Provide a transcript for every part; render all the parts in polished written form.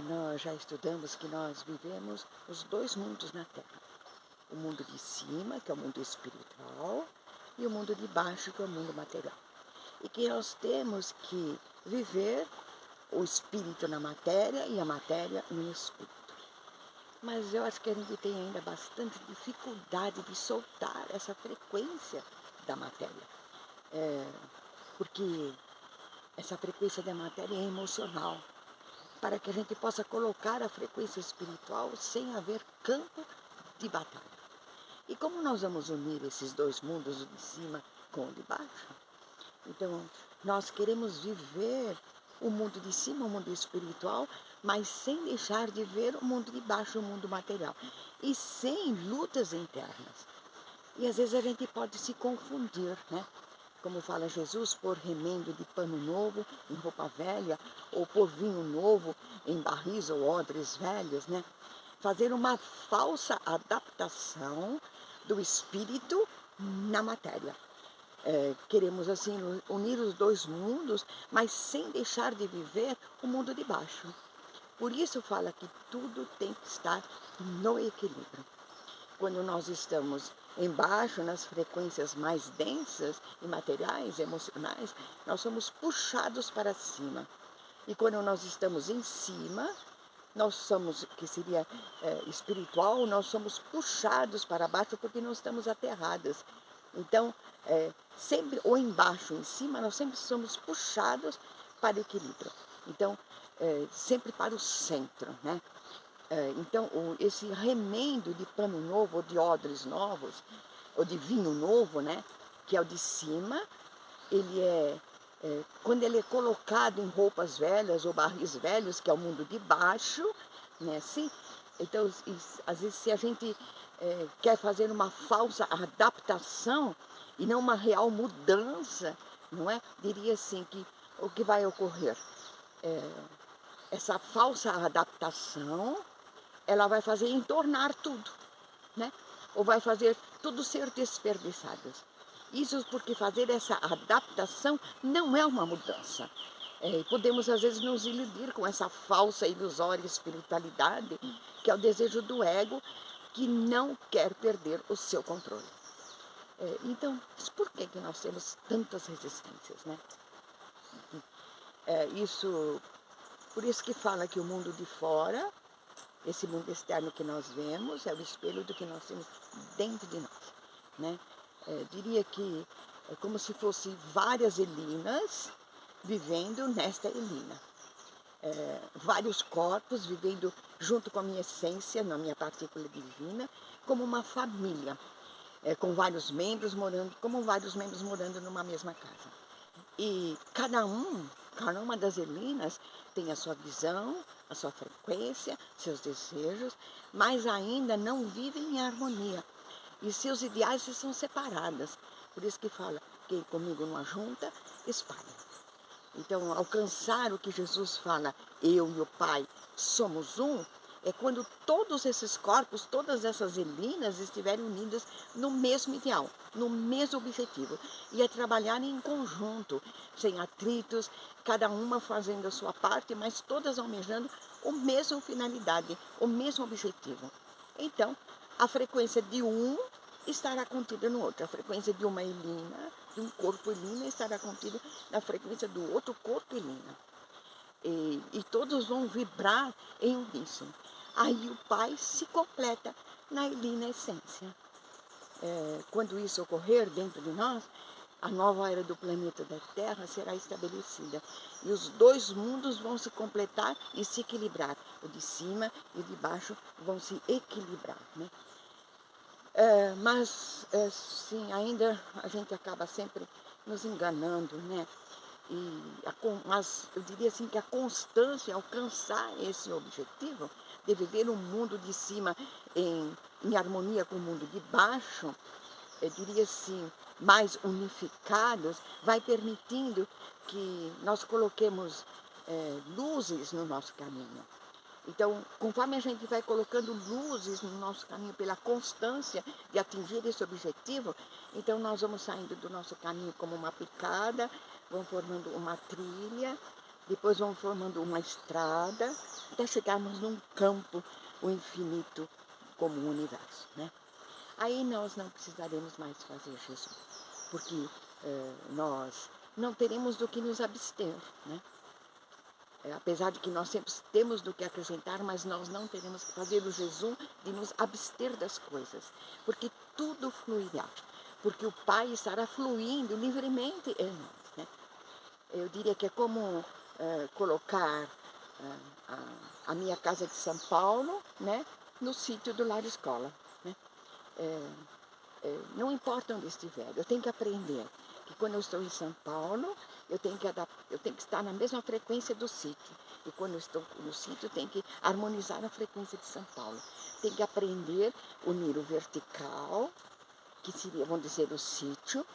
Nós já estudamos que nós vivemos os dois mundos na Terra. O mundo de cima, que é o mundo espiritual, e o mundo de baixo, que é o mundo material. E que nós temos que viver o espírito na matéria e a matéria no espírito. Mas eu acho que a gente tem ainda bastante dificuldade de soltar essa frequência da matéria. Porque essa frequência da matéria é emocional, para que a gente possa colocar a frequência espiritual sem haver campo de batalha. E como nós vamos unir esses dois mundos, o de cima com o de baixo? Então, nós queremos viver o mundo de cima, o mundo espiritual, mas sem deixar de ver o mundo de baixo, o mundo material. E sem lutas internas. E às vezes a gente pode se confundir, né? Como fala Jesus, pôr remendo de pano novo em roupa velha, ou pôr vinho novo em barris ou odres velhos, né? Fazer uma falsa adaptação do espírito na matéria. Queremos assim unir os dois mundos, mas sem deixar de viver o mundo de baixo. Por isso fala que tudo tem que estar no equilíbrio. Quando nós estamos embaixo, nas frequências mais densas e materiais, emocionais, nós somos puxados para cima. E quando nós estamos em cima, nós somos, que seria espiritual, nós somos puxados para baixo porque não estamos aterradas. Então, sempre ou embaixo ou em cima, nós sempre somos puxados para o equilíbrio. Então, sempre para o centro, né? Então, esse remendo de pano novo, ou de odres novos, ou de vinho novo, né, que é o de cima, ele quando ele é colocado em roupas velhas ou barris velhos, que é o mundo de baixo, né, assim, então, às vezes, se a gente quer fazer uma falsa adaptação e não uma real mudança, não é? Diria assim que o que vai ocorrer? Essa falsa adaptação, ela vai fazer entornar tudo, né? Ou vai fazer tudo ser desperdiçado. Isso porque fazer essa adaptação não é uma mudança. Podemos às vezes nos iludir com essa falsa ilusória espiritualidade, que é o desejo do ego, que não quer perder o seu controle. Então, por que nós temos tantas resistências, né? Por isso que fala que o mundo de fora, esse mundo externo que nós vemos, é o espelho do que nós temos dentro de nós, né? Diria que é como se fossem várias Elinas vivendo nesta Elina. Vários corpos vivendo junto com a minha essência, na minha partícula divina, como uma família, com vários membros morando, como vários membros morando numa mesma casa. E cada uma das Elinas tem a sua visão, a sua frequência, seus desejos, mas ainda não vivem em harmonia. E seus ideais são separadas. Por isso que fala, quem comigo não ajunta, espalha. Então, alcançar o que Jesus fala, eu e o Pai somos um, é quando todos esses corpos, todas essas Elinas estiverem unidas no mesmo ideal, no mesmo objetivo. E é trabalhar em conjunto, sem atritos, cada uma fazendo a sua parte, mas todas almejando a mesma finalidade, o mesmo objetivo. Então, a frequência de um estará contida no outro. A frequência de uma Elina, de um corpo Elina, estará contida na frequência do outro corpo Elina. E todos vão vibrar em uníssono. Aí o Pai se completa na Elina essência. Quando isso ocorrer dentro de nós, a nova era do planeta da Terra será estabelecida. E os dois mundos vão se completar e se equilibrar. O de cima e o de baixo vão se equilibrar, né? Mas, sim, ainda a gente acaba sempre nos enganando, né? Mas eu diria assim que a constância, alcançar esse objetivo de viver um mundo de cima em harmonia com o mundo de baixo, eu diria assim, mais unificados, vai permitindo que nós coloquemos luzes no nosso caminho. Então, conforme a gente vai colocando luzes no nosso caminho pela constância de atingir esse objetivo, então nós vamos saindo do nosso caminho como uma picada, vamos formando uma trilha, depois vamos formando uma estrada, até chegarmos num campo, o infinito como o universo, né? Aí nós não precisaremos mais fazer jejum, porque nós não teremos do que nos abster, né? Apesar de que nós sempre temos do que acrescentar, mas nós não teremos que fazer o jejum de nos abster das coisas, porque tudo fluirá, porque o Pai estará fluindo livremente em nós, né? Eu diria que é como colocar a minha casa de São Paulo, né, no sítio do Lar Escola, né? Não importa onde estiver, eu tenho que aprender que quando eu estou em São Paulo, eu tenho que estar na mesma frequência do sítio. E quando eu estou no sítio, eu tenho que harmonizar a frequência de São Paulo. Tenho que aprender a unir o vertical, que seria, vamos dizer, o sítio,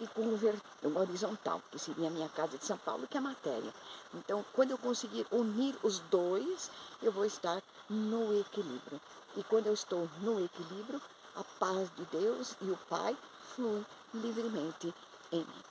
e com o horizontal, que seria a minha casa de São Paulo, que é a matéria. Então, quando eu conseguir unir os dois, eu vou estar no equilíbrio. E quando eu estou no equilíbrio, a paz de Deus e o Pai flui livremente em mim.